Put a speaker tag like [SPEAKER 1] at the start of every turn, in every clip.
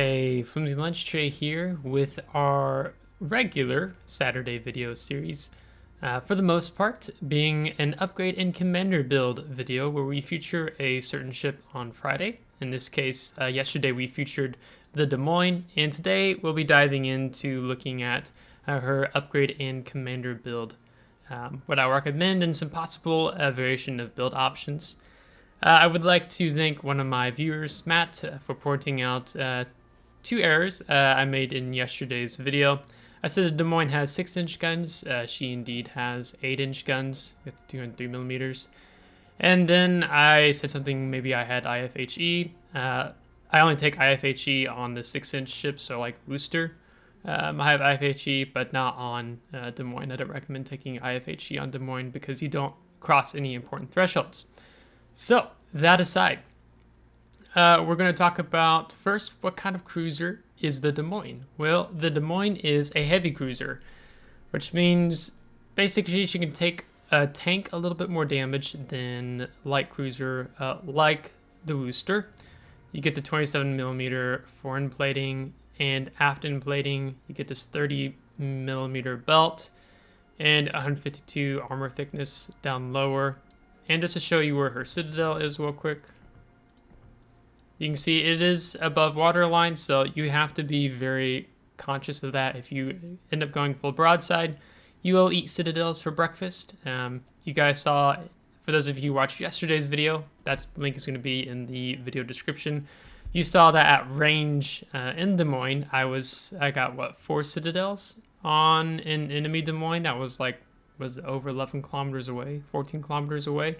[SPEAKER 1] Hey, Flimsy Lunch Tray here with our regular Saturday video series. For the most part, being an upgrade and commander build video where we feature a certain ship on Friday. In this case, yesterday we featured the Des Moines, and today we'll be diving into looking at her upgrade and commander build, what I recommend, and some possible variation of build options. I would like to thank one of my viewers, Matt, for pointing out two errors I made in yesterday's video. I said the Des Moines has 6-inch guns. She indeed has 8-inch guns with 203 millimeters. And then I said something, maybe I had IFHE. I only take IFHE on the 6-inch ships, so like Worcester. I have IFHE, but not on Des Moines. I don't recommend taking IFHE on Des Moines because you don't cross any important thresholds. So, that aside, we're going to talk about first what kind of cruiser is the Des Moines. Well, the Des Moines is a heavy cruiser, which means basically she can take a tank a little bit more damage than light cruiser like the Worcester. You get the 27 millimeter fore plating and aft plating. You get this 30 millimeter belt and 152 armor thickness down lower. And just to show you where her citadel is real quick, you can see it is above waterline, so you have to be very conscious of that. If you end up going full broadside, you will eat citadels for breakfast. You guys saw, for those of you who watched yesterday's video, that link is going to be in the video description. You saw that at range in Des Moines, I got what, 4 citadels on an enemy Des Moines that was over 11 kilometers away, 14 kilometers away.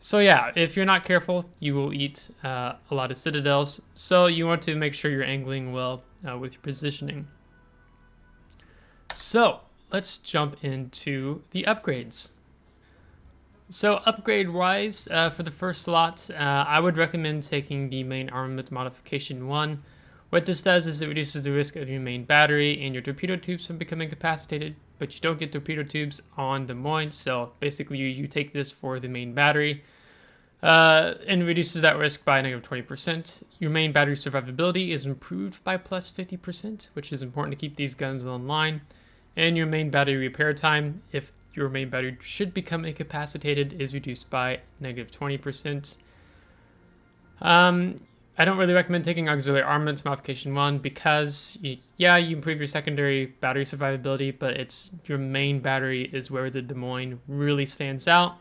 [SPEAKER 1] So yeah, if you're not careful, you will eat a lot of citadels. So you want to make sure you're angling well with your positioning. So let's jump into the upgrades. So upgrade-wise, for the first slot, I would recommend taking the main armament modification 1. What this does is it reduces the risk of your main battery and your torpedo tubes from becoming incapacitated, but you don't get torpedo tubes on Des Moines, so basically you take this for the main battery, and reduces that risk by negative 20%. Your main battery survivability is improved by plus 50%, which is important to keep these guns online. And your main battery repair time, if your main battery should become incapacitated, is reduced by negative 20%. I don't really recommend taking auxiliary armaments modification 1 because, you improve your secondary battery survivability, but it's your main battery is where the Des Moines really stands out.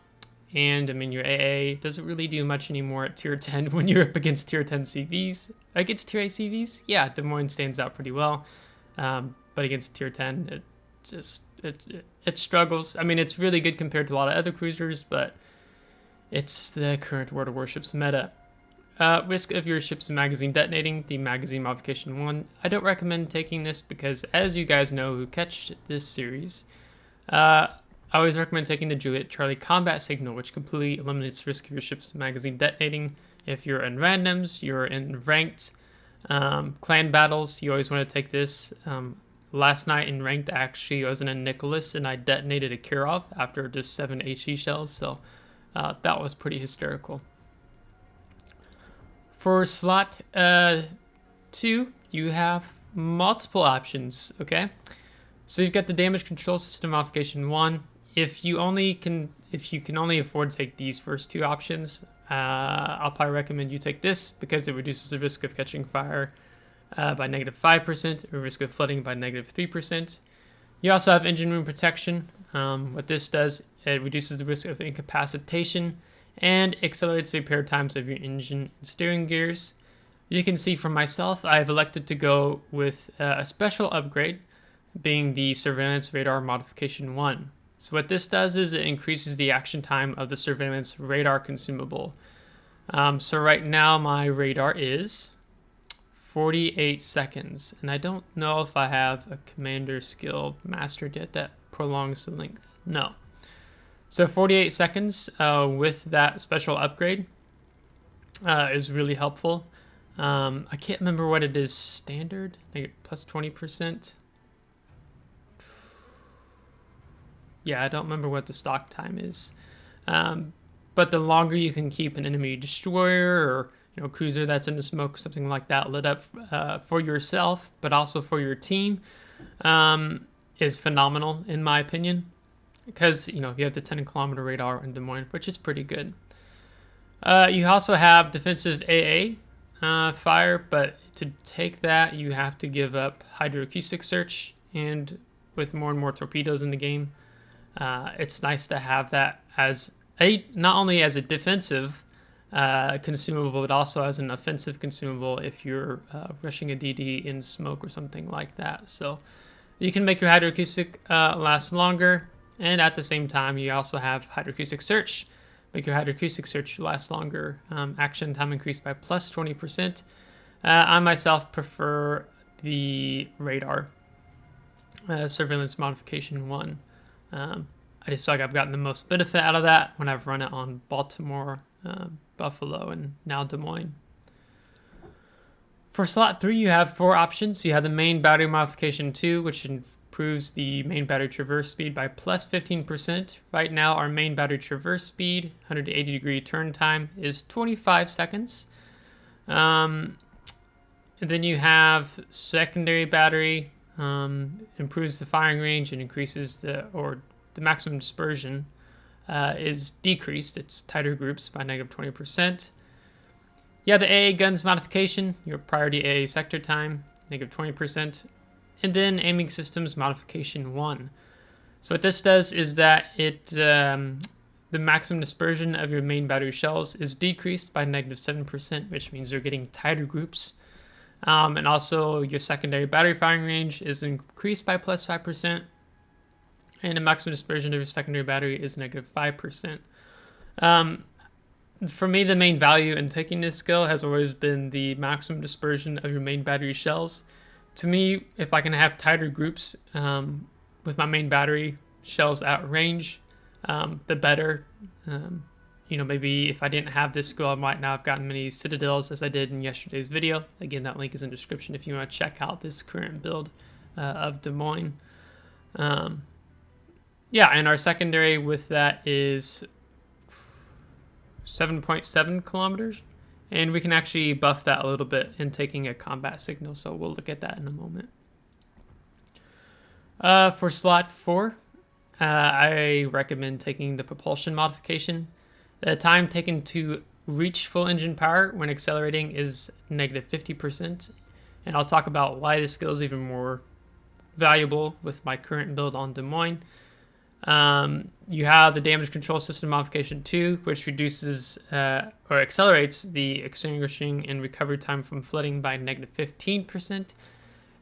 [SPEAKER 1] And I mean, your AA doesn't really do much anymore at tier 10 when you're up against tier 10 CVs. Against tier A CVs, yeah, Des Moines stands out pretty well. But against tier 10, it struggles. I mean, it's really good compared to a lot of other cruisers, but it's the current World of Warships meta. Risk of your ship's magazine detonating, the magazine modification 1. I don't recommend taking this because, as you guys know who catch this series, I always recommend taking the Juliet Charlie combat signal, which completely eliminates the risk of your ship's magazine detonating. If you're in randoms, you're in ranked clan battles, you always want to take this. Last night in ranked, actually, I was in a Nicholas and I detonated a Kirov after just 7 HE shells, so that was pretty hysterical. For slot 2, you have multiple options, okay? So you've got the damage control system modification 1. If you can only afford to take these first 2 options, I'll probably recommend you take this because it reduces the risk of catching fire by negative 5%, or risk of flooding by negative 3%. You also have engine room protection. What this does, it reduces the risk of incapacitation and accelerates the repair times of your engine and steering gears. You can see from myself, I've elected to go with a special upgrade, being the surveillance radar modification 1. So what this does is it increases the action time of the surveillance radar consumable. So right now my radar is 48 seconds, and I don't know if I have a commander skill mastered yet that prolongs the length. No. So 48 seconds with that special upgrade is really helpful. I can't remember what it is standard, like plus 20%. Yeah, I don't remember what the stock time is. But the longer you can keep an enemy destroyer or cruiser that's in the smoke or something like that lit up for yourself, but also for your team, is phenomenal in my opinion, because you have the 10-kilometer radar in Des Moines, which is pretty good. You also have defensive AA fire, but to take that you have to give up hydroacoustic search, and with more and more torpedoes in the game, it's nice to have that as not only as a defensive consumable, but also as an offensive consumable if you're rushing a DD in smoke or something like that. So you can make your hydroacoustic last longer, and at the same time you also have hydroacoustic search. Make your hydroacoustic search last longer. Action time increased by plus 20%. I myself prefer the radar surveillance modification 1. I just feel like I've gotten the most benefit out of that when I've run it on Baltimore, Buffalo, and now Des Moines. For slot 3, you have 4 options. You have the main battery modification 2, which improves the main battery traverse speed by plus 15%. Right now, our main battery traverse speed, 180-degree turn time, is 25 seconds. And then you have secondary battery, improves the firing range and increases the maximum dispersion is decreased. It's tighter groups by negative 20%. Yeah, the AA guns modification, your priority AA sector time, negative 20%. And then aiming systems modification 1. So what this does is that the maximum dispersion of your main battery shells is decreased by negative 7%, which means you're getting tighter groups. And also your secondary battery firing range is increased by plus 5%. And the maximum dispersion of your secondary battery is negative 5%. For me, the main value in taking this skill has always been the maximum dispersion of your main battery shells. To me, if I can have tighter groups with my main battery shells at range, the better. Maybe if I didn't have this skill, I might not have gotten many citadels as I did in yesterday's video. Again, that link is in the description if you want to check out this current build of Des Moines. Yeah, and our secondary with that is 7.7 kilometers. And we can actually buff that a little bit in taking a combat signal, so we'll look at that in a moment. For slot 4, I recommend taking the propulsion modification. The time taken to reach full engine power when accelerating is negative 50%. And I'll talk about why this skill is even more valuable with my current build on Des Moines. You have the damage control system modification 2, which reduces or accelerates the extinguishing and recovery time from flooding by negative 15%.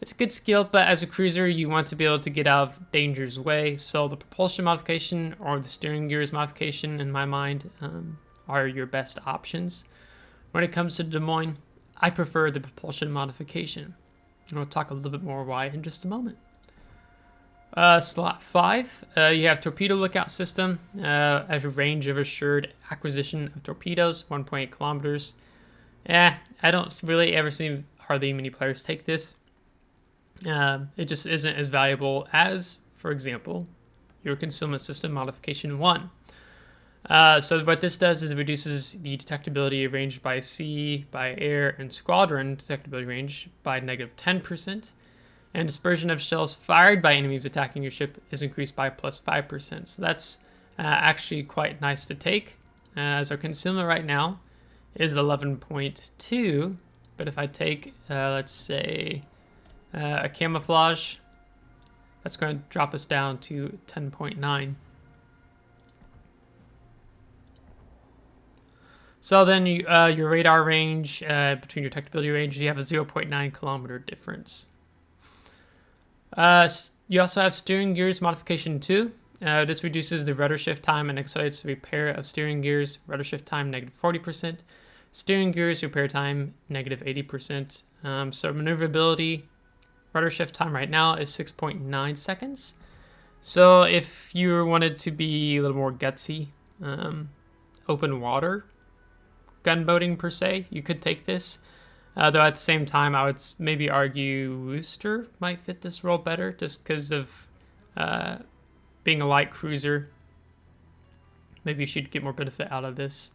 [SPEAKER 1] It's a good skill, but as a cruiser, you want to be able to get out of danger's way. So the propulsion modification or the steering gears modification, in my mind, are your best options. When it comes to Des Moines, I prefer the propulsion modification. And we'll talk a little bit more why in just a moment. Slot 5, you have torpedo lookout system, as a range of assured acquisition of torpedoes, 1.8 kilometers. I don't really ever see hardly many players take this. It just isn't as valuable as, for example, your concealment system modification 1. So what this does is it reduces the detectability range by sea, by air, and squadron detectability range by negative 10%. And dispersion of shells fired by enemies attacking your ship is increased by plus 5%. So that's actually quite nice to take, as our concealment right now is 11.2. But if I take, let's say, a camouflage, that's going to drop us down to 10.9. So then your radar range, between your detectability range, you have a 0.9 kilometer difference. You also have steering gears modification 2. This reduces the rudder shift time and accelerates the repair of steering gears. Rudder shift time, negative 40%. Steering gears repair time, negative 80%. So maneuverability, rudder shift time right now is 6.9 seconds. So if you wanted to be a little more gutsy, open water, gunboating per se, you could take this. Though at the same time, I would maybe argue Worcester might fit this role better, just because of being a light cruiser. Maybe you should get more benefit out of this.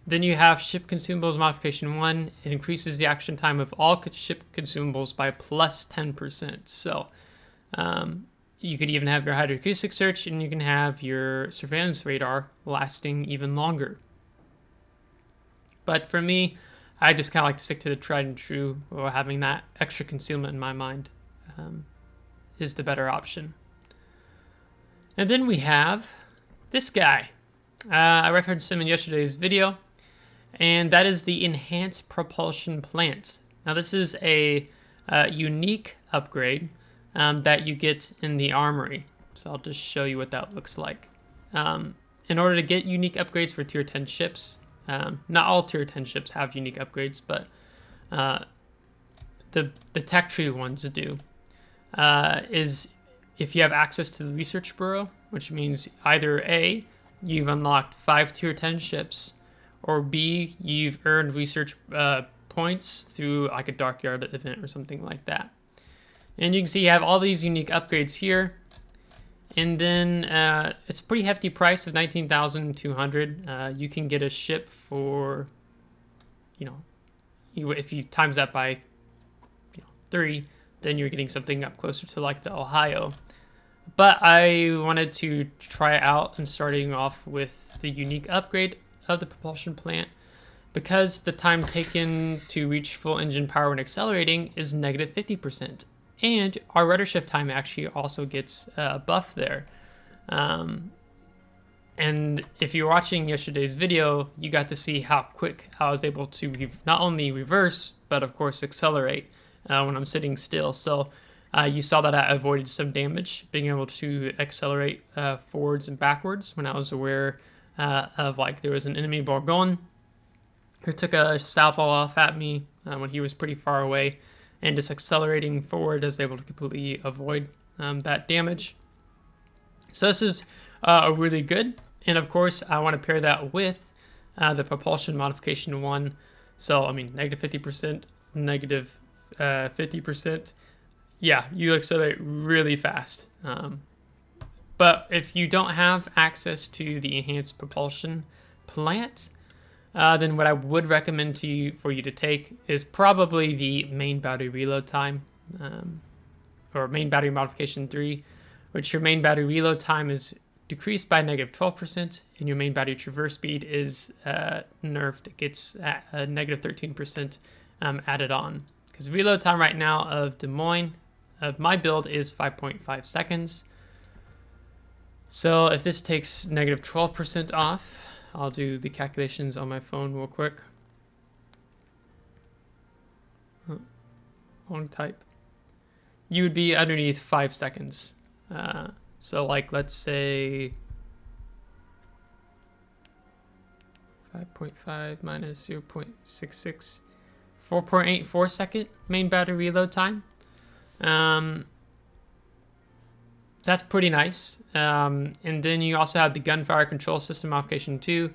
[SPEAKER 1] Then you have ship consumables modification 1. It increases the action time of all ship consumables by plus 10%. So you could even have your hydroacoustic search, and you can have your surveillance radar lasting even longer. But for me, I just kind of like to stick to the tried and true, or having that extra concealment in my mind is the better option. And then we have this guy. I referenced him in yesterday's video, and that is the Enhanced Propulsion Plant. Now this is a unique upgrade that you get in the armory. So I'll just show you what that looks like. In order to get unique upgrades for tier 10 ships, not all tier 10 ships have unique upgrades, but the tech tree ones do, is if you have access to the research bureau, which means either A, you've unlocked 5 tier 10 ships, or B, you've earned research points through like a Darkyard event or something like that. And you can see you have all these unique upgrades here. And then it's a pretty hefty price of 19,200. You can get a ship for, if you times that by 3, then you're getting something up closer to like the Ohio. But I wanted to try it out and starting off with the unique upgrade of the propulsion plant, because the time taken to reach full engine power when accelerating is negative 50%. And our rudder shift time actually also gets a buff there. And if you're watching yesterday's video, you got to see how quick I was able to not only reverse, but of course accelerate when I'm sitting still. So you saw that I avoided some damage, being able to accelerate forwards and backwards when I was aware of like there was an enemy Borgon who took a salvo off at me when he was pretty far away. And just accelerating forward is able to completely avoid that damage. So this is really good. And of course, I want to pair that with the propulsion modification 1. So, I mean, negative 50%, negative 50%. Yeah, you accelerate really fast. But if you don't have access to the enhanced propulsion plant, then what I would recommend for you to take is probably the main battery reload time, or main battery modification 3, which your main battery reload time is decreased by negative 12%, and your main battery traverse speed is nerfed. It gets a negative 13% added on. Because reload time right now of Des Moines, of my build, is 5.5 seconds. So if this takes negative 12% off, I'll do the calculations on my phone real quick. Long type. You would be underneath 5 seconds. So like, let's say 5.5 minus 0.66, 4.84 second main battery reload time. That's pretty nice. And then you also have the gunfire control system modification 2,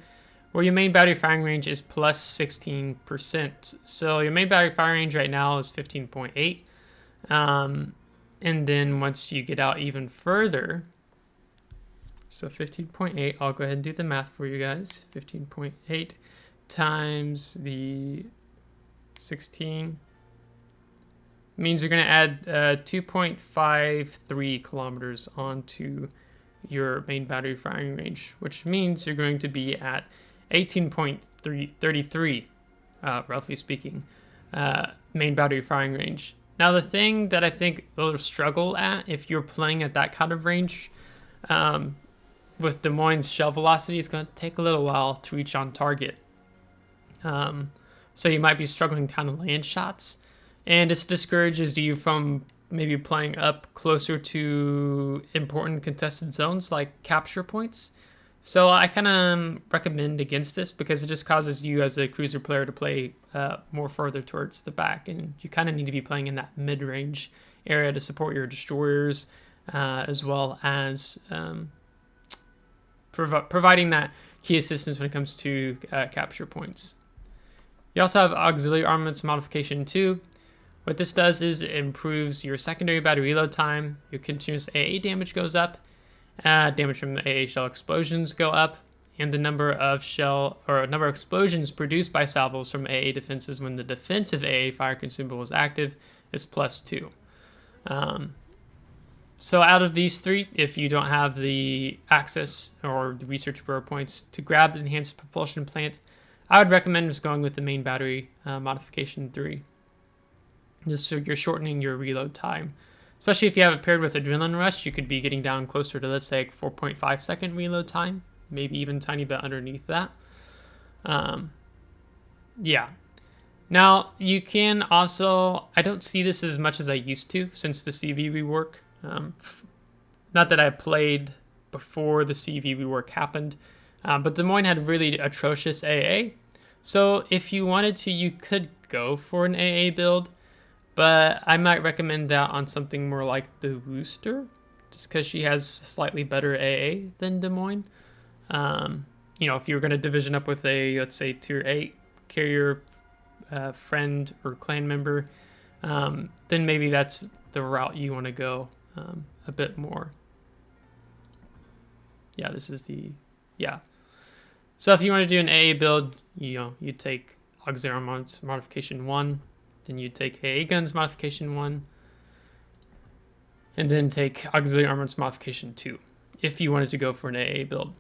[SPEAKER 1] where your main battery firing range is plus 16%. So your main battery firing range right now is 15.8. And then once you get out even further, so 15.8, I'll go ahead and do the math for you guys. 15.8 times the 16 means you're going to add 2.53 kilometers onto your main battery firing range, which means you're going to be at 18.33, roughly speaking, main battery firing range. Now, the thing that I think you'll struggle at if you're playing at that kind of range with Des Moines shell velocity is going to take a little while to reach on target. So you might be struggling to kind of land shots. And this discourages you from maybe playing up closer to important contested zones like capture points. So I kind of recommend against this because it just causes you as a cruiser player to play more further towards the back. And you kind of need to be playing in that mid-range area to support your destroyers, as well as providing that key assistance when it comes to capture points. You also have auxiliary armaments modification 2. What this does is it improves your secondary battery reload time, your continuous AA damage goes up, damage from AA shell explosions go up, and the number of number of explosions produced by salvos from AA defenses when the defensive AA fire consumable is active is +2. So out of these three, if you don't have the access or the research points to grab enhanced propulsion plant, I would recommend just going with the main battery modification 3. Just so you're shortening your reload time. Especially if you have it paired with Adrenaline Rush, you could be getting down closer to, let's say, like 4.5 second reload time. Maybe even a tiny bit underneath that. Yeah. Now, you can also, I don't see this as much as I used to since the CV rework. Not that I played before the CV rework happened, but Des Moines had really atrocious AA. So if you wanted to, you could go for an AA build, but I might recommend that on something more like the Rooster, just because she has slightly better AA than Des Moines. You know, if you were going to division up with a, let's say, tier 8 carrier friend or clan member, then maybe that's the route you want to go a bit more. Yeah, this is the, yeah. So if you want to do an AA build, you know, you take Auxiliary Armaments Modification 1, then you take AA Guns Modification 1, and then take Auxiliary Armaments Modification 2, if you wanted to go for an AA build.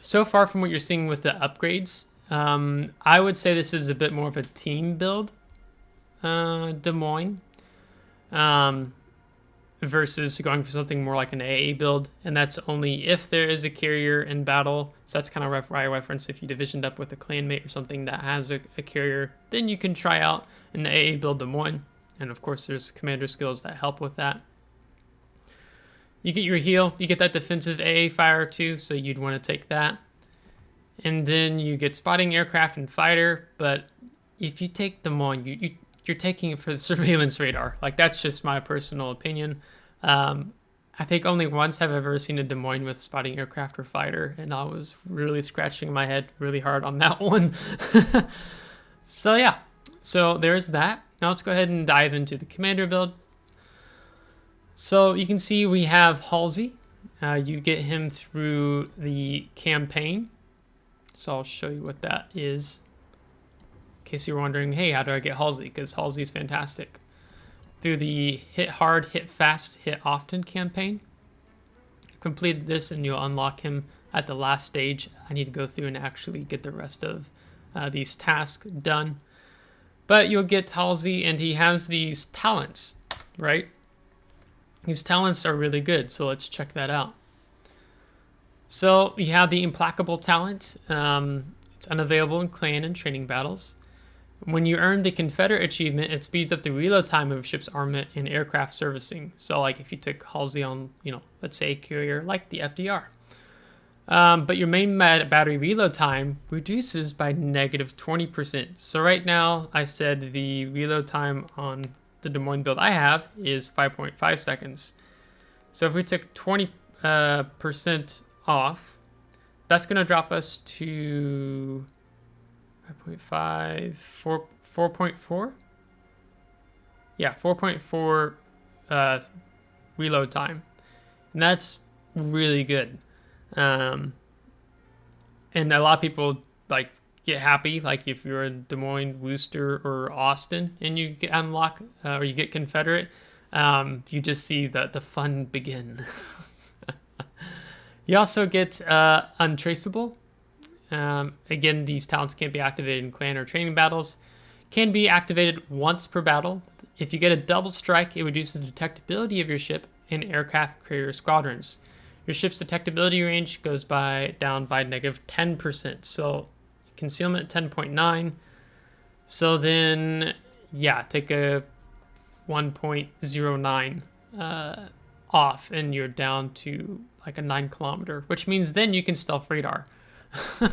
[SPEAKER 1] So far from what you're seeing with the upgrades, I would say this is a bit more of a team build, Des Moines, versus going for something more like an AA build, and that's only if there is a carrier in battle. So that's kind of reference if you divisioned up with a clanmate or something that has a carrier, then you can try out an AA build Des Moines, and of course there's commander skills that help with that. You get your heal, you get that defensive AA fire too, so you'd want to take that. And then you get spotting aircraft and fighter, but if you take Des Moines, you're taking it for the surveillance radar. Like, that's just my personal opinion. I think only once have I ever seen a Des Moines with spotting aircraft or fighter, and I was really scratching my head really hard on that one. So yeah, so there's that. Now let's go ahead and dive into the commander build. So you can see we have Halsey. You get him through the campaign. So I'll show you what that is. In case you're wondering, hey, how do I get Halsey? Because Halsey is fantastic. Through the hit hard, hit fast, hit often campaign. Completed this and you'll unlock him at the last stage. I need to go through and actually get the rest of these tasks done. But you'll get Halsey and he has these talents, right? These talents are really good, so let's check that out. So you have the Implacable talent. It's unavailable in clan and training battles. When you earn the Confederate achievement, it speeds up the reload time of ship's armament and aircraft servicing. So like if you took Halsey on, you know, let's say a carrier like the FDR. But your main battery reload time reduces by -20%. So right now I said the reload time on the Des Moines build I have is 5.5 seconds. So if we took 20% off, that's going to drop us to 5.5, 4.4? Yeah, 4.4 reload time. And that's really good. And a lot of people like get happy, like if you're in Des Moines, Worcester, or Austin, and you get unlock or you get Confederate, you just see the fun begin. You also get Untraceable. Again, these talents can't be activated in clan or training battles. Can be activated once per battle. If you get a double strike, it reduces the detectability of your ship and aircraft carrier squadrons. Your ship's detectability range goes down by -10%. So concealment 10.9. So then, yeah, take a 1.09 off, and you're down to like a 9 kilometer, which means then you can stealth radar. So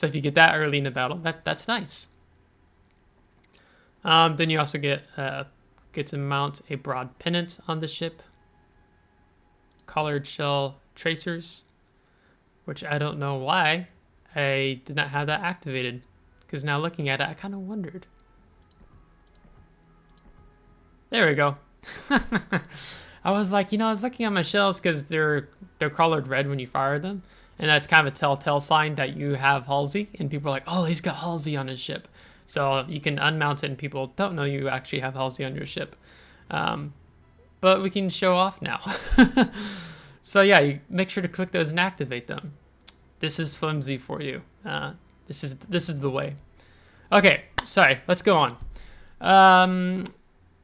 [SPEAKER 1] if you get that early in the battle, that's nice. Then you also get to mount a broad pennant on the ship. Collared shell tracers, which I don't know why I did not have that activated, because now looking at it, I kind of wondered. There we go. I was like, I was looking at my shells because they're colored red when you fire them, and that's kind of a telltale sign that you have Halsey. And people are like, oh, he's got Halsey on his ship. So you can unmount it, and people don't know you actually have Halsey on your ship. But we can show off now. So yeah, you make sure to click those and activate them. This is Flimsy for you. This is the way. Okay, sorry, let's go on.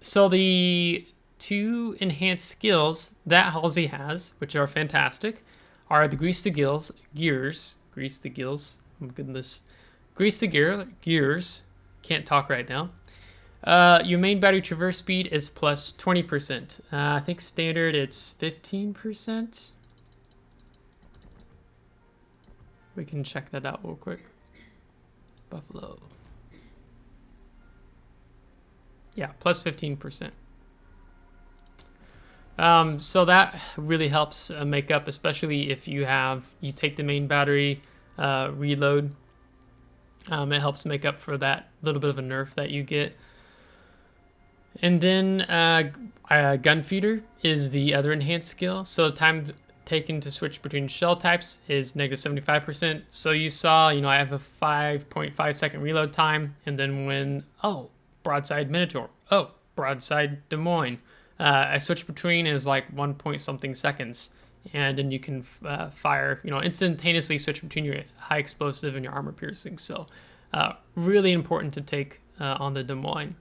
[SPEAKER 1] So the 2 enhanced skills that Halsey has, which are fantastic, are the Grease the Gills, Gears, Grease the Gills, oh my goodness, Grease the Gears, can't talk right now. Your main battery traverse speed is plus 20%. I think standard it's 15%. We can check that out real quick. Buffalo. Yeah, plus 15%. So that really helps make up, especially if you take the main battery reload. It helps make up for that little bit of a nerf that you get. And then Gun Feeder is the other enhanced skill. So time taken to switch between shell types is negative 75%. So you saw, I have a 5.5 second reload time, and then when broadside Minotaur, broadside Des Moines, I switch between is like 1 point something seconds, and then you can fire, instantaneously switch between your high explosive and your armor piercing. So really important to take on the Des Moines.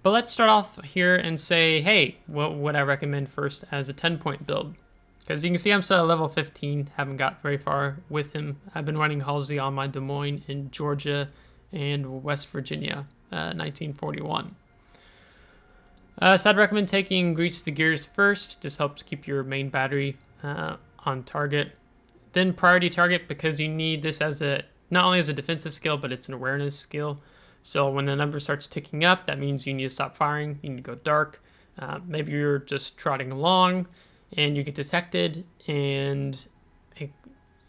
[SPEAKER 1] But let's start off here and say, hey, what would I recommend first as a 10-point build? Because you can see I'm still at level 15, haven't got very far with him. I've been running Halsey on my Des Moines in Georgia and West Virginia, 1941. So I'd recommend taking Grease the Gears first. Just helps keep your main battery on target. Then Priority Target, because you need this as not only as a defensive skill, but it's an awareness skill. So when the number starts ticking up, that means you need to stop firing. You need to go dark. Maybe you're just trotting along and you get detected, and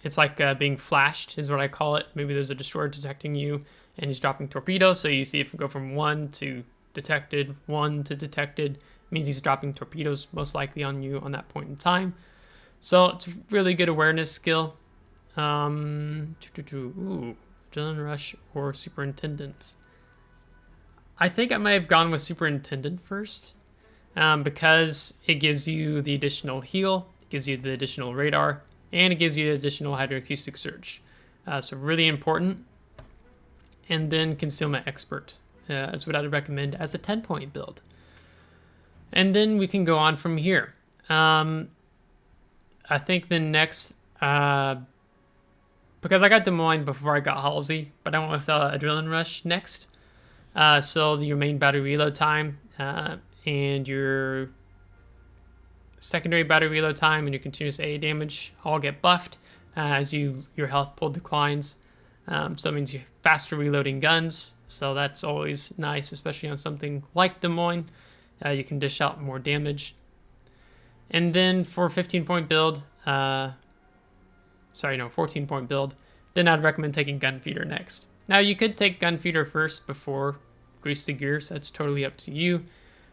[SPEAKER 1] it's like being flashed is what I call it. Maybe there's a destroyer detecting you and he's dropping torpedoes. So you see if you go from 1 to detected, 1 to detected, it means he's dropping torpedoes most likely on you on that point in time. So it's a really good awareness skill. Adrenaline Rush or Superintendent. I think I might have gone with Superintendent first, because it gives you the additional heal, it gives you the additional radar, and it gives you the additional hydroacoustic surge. So really important. And then Concealment Expert is what I'd recommend as a 10-point build. And then we can go on from here. I think the next, because I got Des Moines before I got Halsey, but I went with Adrenaline Rush next. So your main battery reload time and your secondary battery reload time and your continuous AA damage all get buffed as your health pool declines. So it means you're faster reloading guns. So that's always nice, especially on something like Des Moines. You can dish out more damage. And then for 15-point build, 14-point build, then I'd recommend taking Gun Feeder next. Now you could take Gun Feeder first before Grease the Gears. That's totally up to you.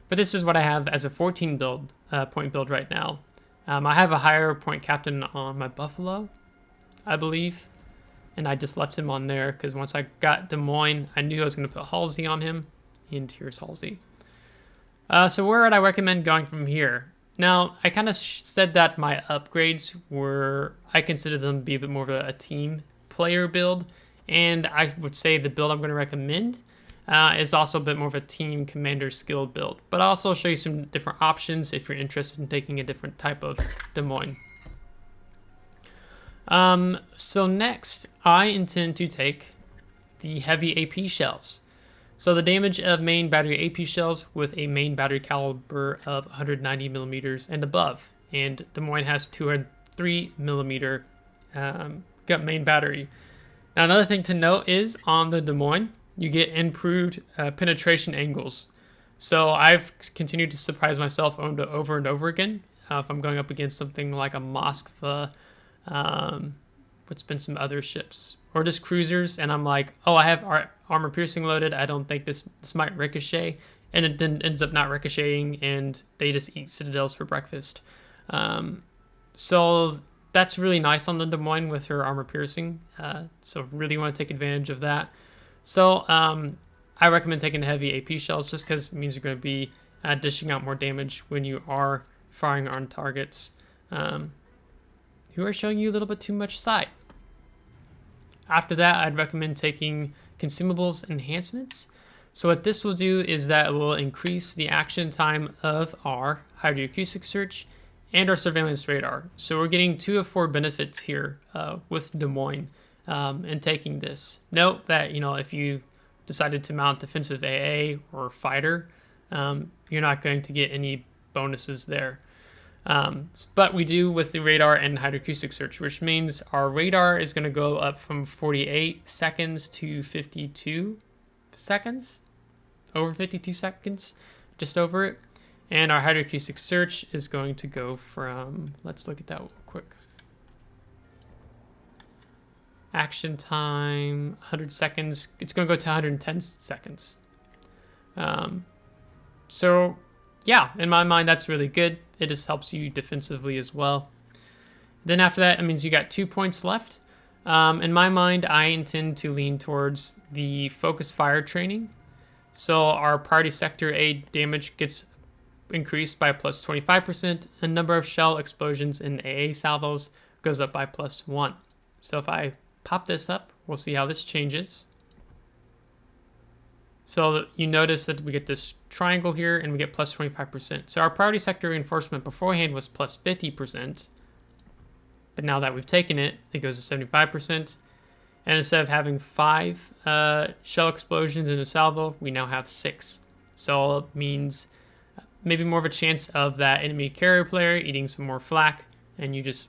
[SPEAKER 1] But this is what I have as a 14-point build right now. I have a higher point captain on my Buffalo, I believe. And I just left him on there because once I got Des Moines, I knew I was going to put Halsey on him. And here's Halsey. So where would I recommend going from here? Now, I kind of said that my upgrades I consider them to be a bit more of a team player build. And I would say the build I'm going to recommend is also a bit more of a team commander skill build. But I'll also show you some different options if you're interested in taking a different type of Des Moines. So next, I intend to take the heavy AP shells. So the damage of main battery AP shells with a main battery caliber of 190 millimeters and above. And Des Moines has 203 millimeter got main battery. Now another thing to note is on the Des Moines, you get improved penetration angles. So I've continued to surprise myself over and over again. If I'm going up against something like a Moskva, what's been some other ships, or just cruisers, and I'm like, oh, I have armor piercing loaded. I don't think this might ricochet. and it then ends up not ricocheting, and they just eat citadels for breakfast. So that's really nice on the Des Moines with her armor piercing. So really want to take advantage of that. So I recommend taking the heavy AP shells just because it means you're going to be dishing out more damage when you are firing on targets who are showing you a little bit too much sight. After that, I'd recommend taking Consumables enhancements. So what this will do is that it will increase the action time of our hydroacoustic search and our surveillance radar. So we're getting 2 of 4 benefits here with Des Moines and taking this. Note that, if you decided to mount defensive AA or fighter, you're not going to get any bonuses there. But we do with the radar and hydroacoustic search, which means our radar is going to go up from 48 seconds to 52 seconds, over 52 seconds, just over it. And our hydroacoustic search is going to go from, let's look at that real quick. Action time, 100 seconds. It's going to go to 110 seconds. So yeah, in my mind, that's really good. It just helps you defensively as well. Then after that, it means you got 2 points left. In my mind, I intend to lean towards the focus fire training. So our priority sector A damage gets increased by plus 25%, and number of shell explosions in AA salvos goes up by plus 1. So if I pop this up, we'll see how this changes. So you notice that we get this triangle here and we get plus 25%. So our priority sector reinforcement beforehand was plus 50%. But now that we've taken it, it goes to 75%. And instead of having 5 shell explosions in a salvo, we now have 6. So it means maybe more of a chance of that enemy carrier player eating some more flak and you just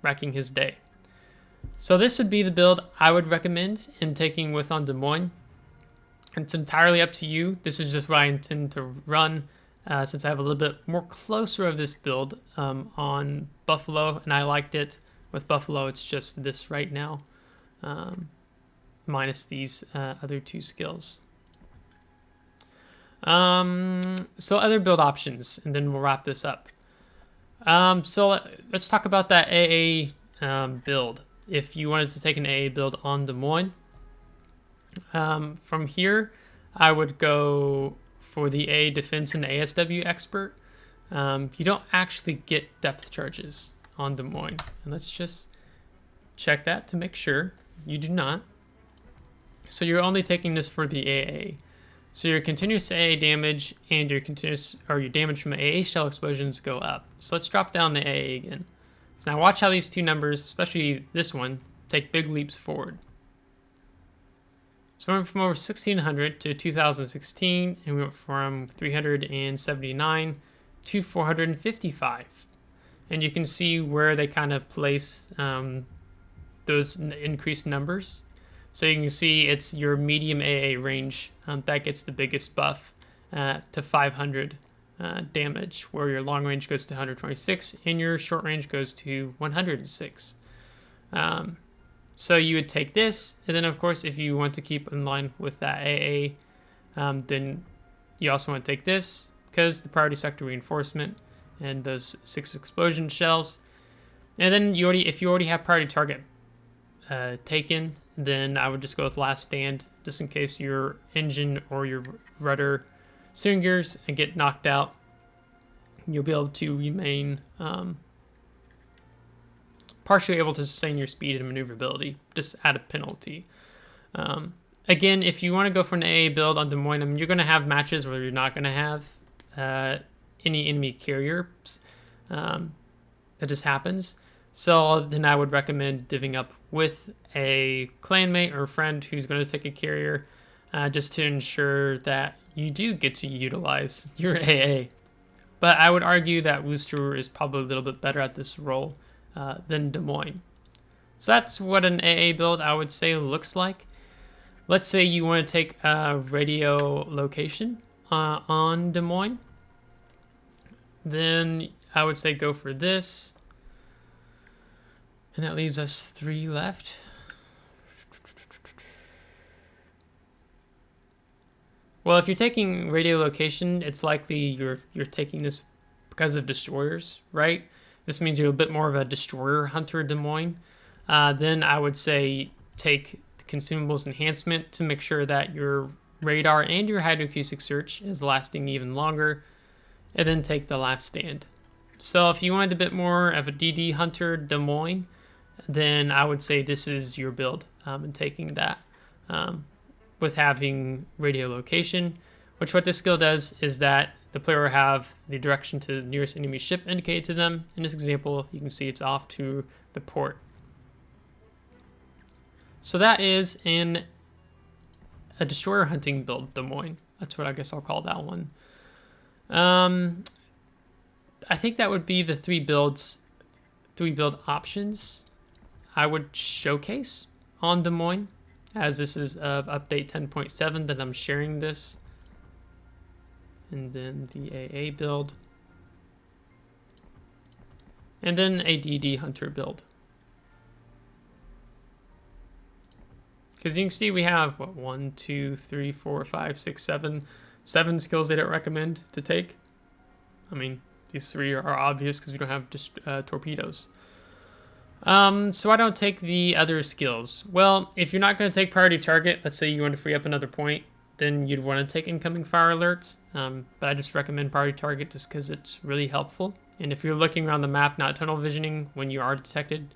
[SPEAKER 1] wrecking his day. So this would be the build I would recommend in taking with on Des Moines. It's entirely up to you. This is just what I intend to run since I have a little bit more closer of this build on Buffalo, and I liked it. With Buffalo, it's just this right now, minus these other 2 skills. So other build options, and then we'll wrap this up. So let's talk about that AA build. If you wanted to take an AA build on Des Moines, from here, I would go for the A defense and ASW expert. You don't actually get depth charges on Des Moines, and let's just check that to make sure you do not. So you're only taking this for the AA. So your continuous AA damage and your damage from AA shell explosions go up. So let's drop down the AA again. So now watch how these 2 numbers, especially this one, take big leaps forward. So we went from over 1600 to 2016, and we went from 379 to 455. And you can see where they kind of place those increased numbers. So you can see it's your medium AA range that gets the biggest buff to 500 damage, where your long range goes to 126 and your short range goes to 106. So you would take this, and then of course if you want to keep in line with that AA, then you also want to take this because the priority sector reinforcement and those 6 explosion shells. And then if you already have priority target taken, then I would just go with last stand, just in case your engine or your rudder steering gears and get knocked out. You'll be able to remain partially able to sustain your speed and maneuverability, just at a penalty. Again, if you want to go for an AA build on Des Moines, you're going to have matches where you're not going to have any enemy carriers. That just happens. So then I would recommend divvying up with a clanmate or friend who's going to take a carrier, just to ensure that you do get to utilize your AA. But I would argue that Wooster is probably a little bit better at this role than Des Moines. So that's what an AA build I would say looks like. Let's say you want to take a radio location on Des Moines. Then I would say go for this. And that leaves us 3 left. Well, if you're taking radiolocation, it's likely you're taking this because of destroyers, right? This means you're a bit more of a destroyer hunter, Des Moines. Then I would say take the consumables enhancement to make sure that your radar and your hydroacoustic search is lasting even longer, and then take the last stand. So if you wanted a bit more of a DD hunter, Des Moines, then I would say this is your build, and taking that. With having radiolocation, which what this skill does is that the player will have the direction to the nearest enemy ship indicated to them. In this example, you can see it's off to the port. So that is in a destroyer hunting build, Des Moines. That's what I guess I'll call that one. I think that would be the three build options I would showcase on Des Moines, as this is of update 10.7 that I'm sharing this. And then the AA build. And then a DD hunter build. Because you can see we have, what, 1, 2, 3, 4, 5, 6, 7 skills they don't recommend to take. I mean, these three are obvious because we don't have just torpedoes. So I don't take the other skills. Well, if you're not going to take priority target, let's say you want to free up another point, then you'd want to take incoming fire alerts. But I just recommend priority target just because it's really helpful. And if you're looking around the map, not tunnel visioning, when you are detected,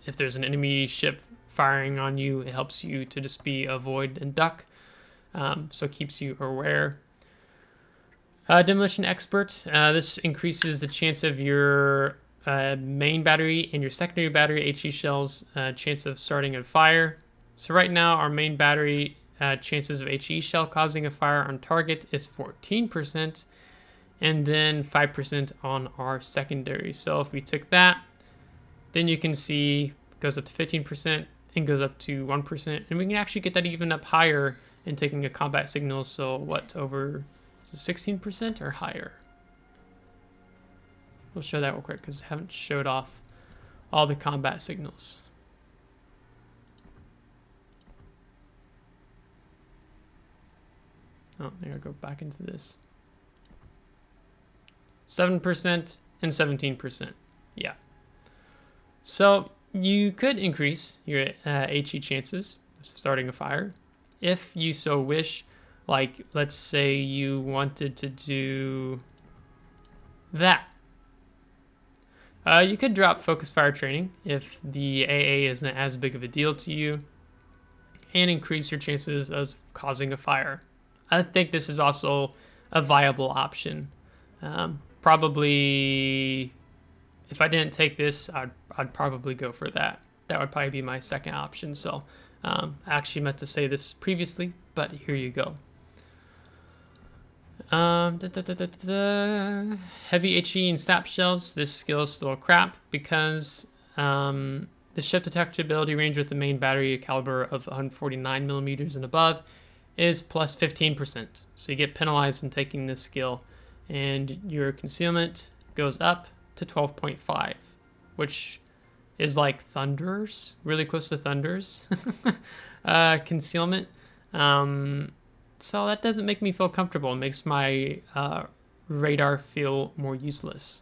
[SPEAKER 1] if there's an enemy ship firing on you, it helps you to just be avoid and duck. So it keeps you aware. Demolition expert. This increases the chance of your main battery and your secondary battery HE shells chance of starting a fire. So right now our main battery chances of HE shell causing a fire on target is 14%, and then 5% on our secondary. So if we took that, then you can see it goes up to 15% and goes up to 1%, and we can actually get that even up higher in taking a combat signal. So what, over 16% or higher? We'll show that real quick because I haven't showed off all the combat signals. Oh, I gotta go back into this. 7% and 17%. Yeah. So you could increase your HE chances of starting a fire if you so wish. Like, let's say you wanted to do that. You could drop focus fire training if the AA isn't as big of a deal to you, and increase your chances of causing a fire. I think this is also a viable option. Probably, if I didn't take this, I'd probably go for that. That would probably be my second option. So I actually meant to say this previously, but here you go. Heavy HE and snap shells. This skill is still crap because the ship detectability range with the main battery caliber of 149 millimeters and above is plus 15%. So you get penalized in taking this skill, and your concealment goes up to 12.5, which is like Thunder's, really close to Thunder's concealment. So that doesn't make me feel comfortable. It makes my radar feel more useless.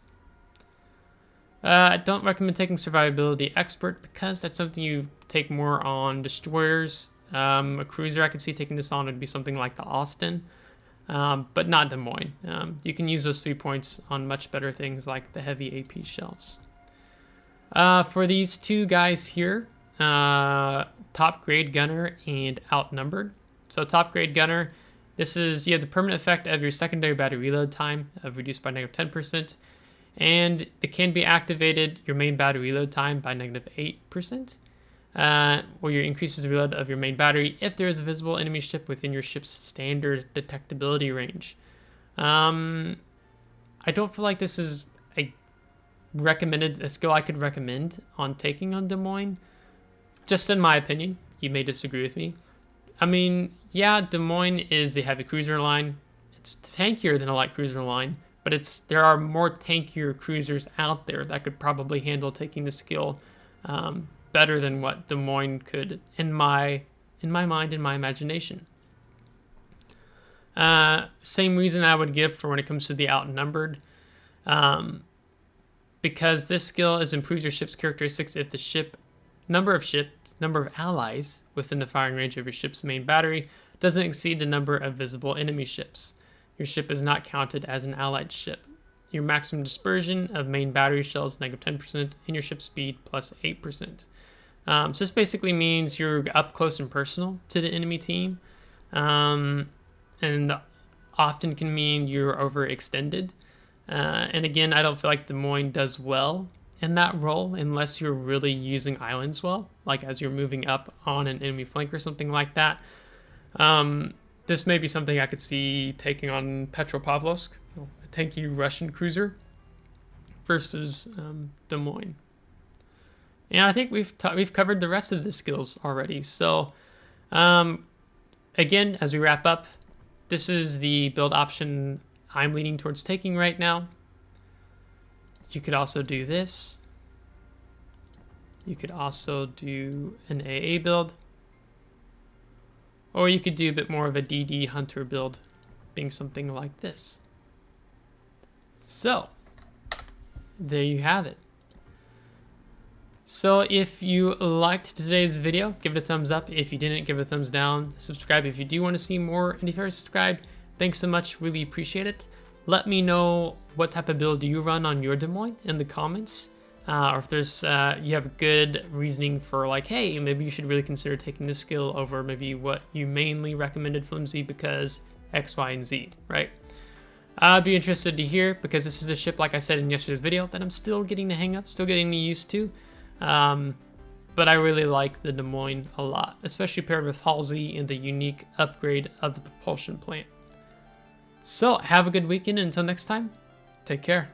[SPEAKER 1] I don't recommend taking Survivability Expert because that's something you take more on destroyers. A cruiser I could see taking this on would be something like the Austin, but not Des Moines. You can use those 3 points on much better things like the heavy AP shells. For these two guys here, top grade gunner and outnumbered. So top grade gunner, this is, you have the permanent effect of your secondary battery reload time of reduced by -10%, and it can be activated your main battery reload time by -8%, where your increases the reload of your main battery if there is a visible enemy ship within your ship's standard detectability range. I don't feel like this is a skill I could recommend on taking on Des Moines, just in my opinion. You may disagree with me. I mean, yeah, Des Moines is a heavy cruiser line. It's tankier than a light cruiser line, but there are more tankier cruisers out there that could probably handle taking the skill better than what Des Moines could, in my mind, in my imagination. Same reason I would give for when it comes to the outnumbered. Because this skill is improves your ship's characteristics if the number of allies within the firing range of your ship's main battery doesn't exceed the number of visible enemy ships. Your ship is not counted as an allied ship. Your maximum dispersion of main battery shells -10%, and your ship speed +8%. So this basically means you're up close and personal to the enemy team, and often can mean you're overextended. And again, I don't feel like Des Moines does well in that role unless you're really using islands well, like as you're moving up on an enemy flank or something like that. This may be something I could see taking on Petropavlovsk, a tanky Russian cruiser, versus Des Moines. And I think we've covered the rest of the skills already. So again, as we wrap up, this is the build option I'm leaning towards taking right now. You could also do this. You could also do an AA build. Or you could do a bit more of a DD Hunter build, being something like this. So, there you have it. So if you liked today's video, give it a thumbs up. If you didn't, give it a thumbs down. Subscribe if you do want to see more. And if you're subscribed, thanks so much. Really appreciate it. Let me know what type of build you run on your Des Moines in the comments. Or if there's you have good reasoning for like, hey, maybe you should really consider taking this skill over maybe what you mainly recommended Flimsy because X, Y, and Z, right? I'd be interested to hear because this is a ship, like I said in yesterday's video, that I'm still getting the hang of, still getting used to. But I really like the Des Moines a lot, especially paired with Halsey and the unique upgrade of the propulsion plant. So have a good weekend. Until next time, take care.